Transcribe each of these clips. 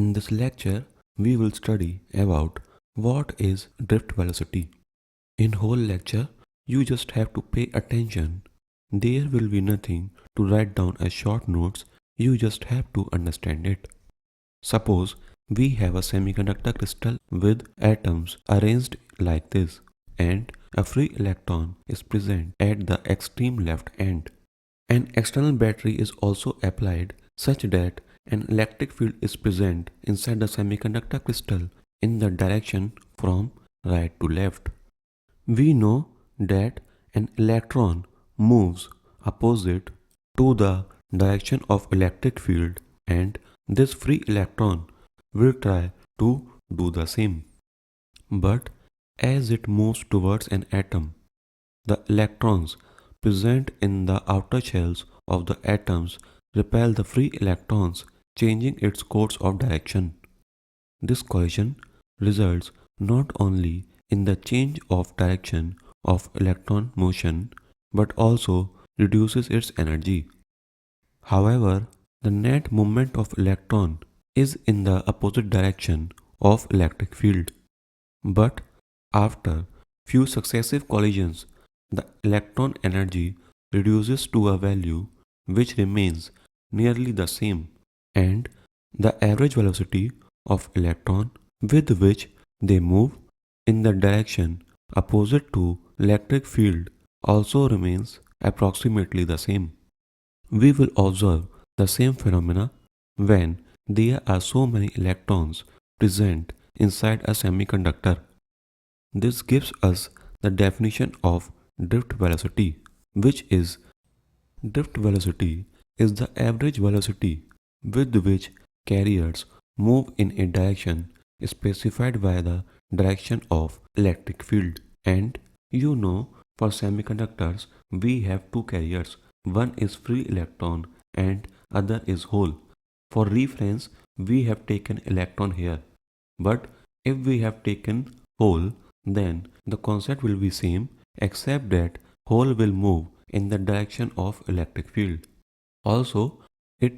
In this lecture, we will study about what is drift velocity. In whole lecture, you just have to pay attention. There will be nothing to write down as short notes, you just have to understand it. Suppose we have a semiconductor crystal with atoms arranged like this, and a free electron is present at the extreme left end. An external battery is also applied such that an electric field is present inside the semiconductor crystal in the direction from right to left. We know that an electron moves opposite to the direction of electric field, and this free electron will try to do the same. But as it moves towards an atom, the electrons present in the outer shells of the atoms repel the free electrons, changing its course of direction. This collision results not only in the change of direction of electron motion but also reduces its energy. However, the net movement of electron is in the opposite direction of electric field. But after few successive collisions, the electron energy reduces to a value which remains nearly the same, and the average velocity of electron with which they move in the direction opposite to electric field also remains approximately the same. We will observe the same phenomena when there are so many electrons present inside a semiconductor. This gives us the definition of drift velocity, which is drift velocity is the average velocity with which carriers move in a direction specified by the direction of electric field. And for semiconductors we have two carriers, one is free electron and other is hole. For reference we have taken electron here, but if we have taken hole, then the concept will be same except that hole will move in the direction of electric field. Also, it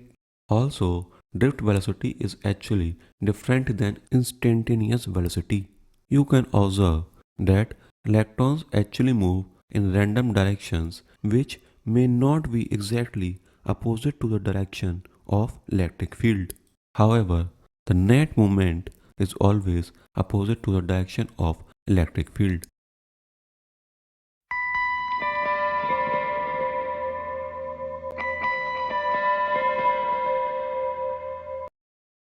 also drift velocity is actually different than instantaneous velocity. You can observe that electrons actually move in random directions which may not be exactly opposite to the direction of electric field. However, the net movement is always opposite to the direction of electric field.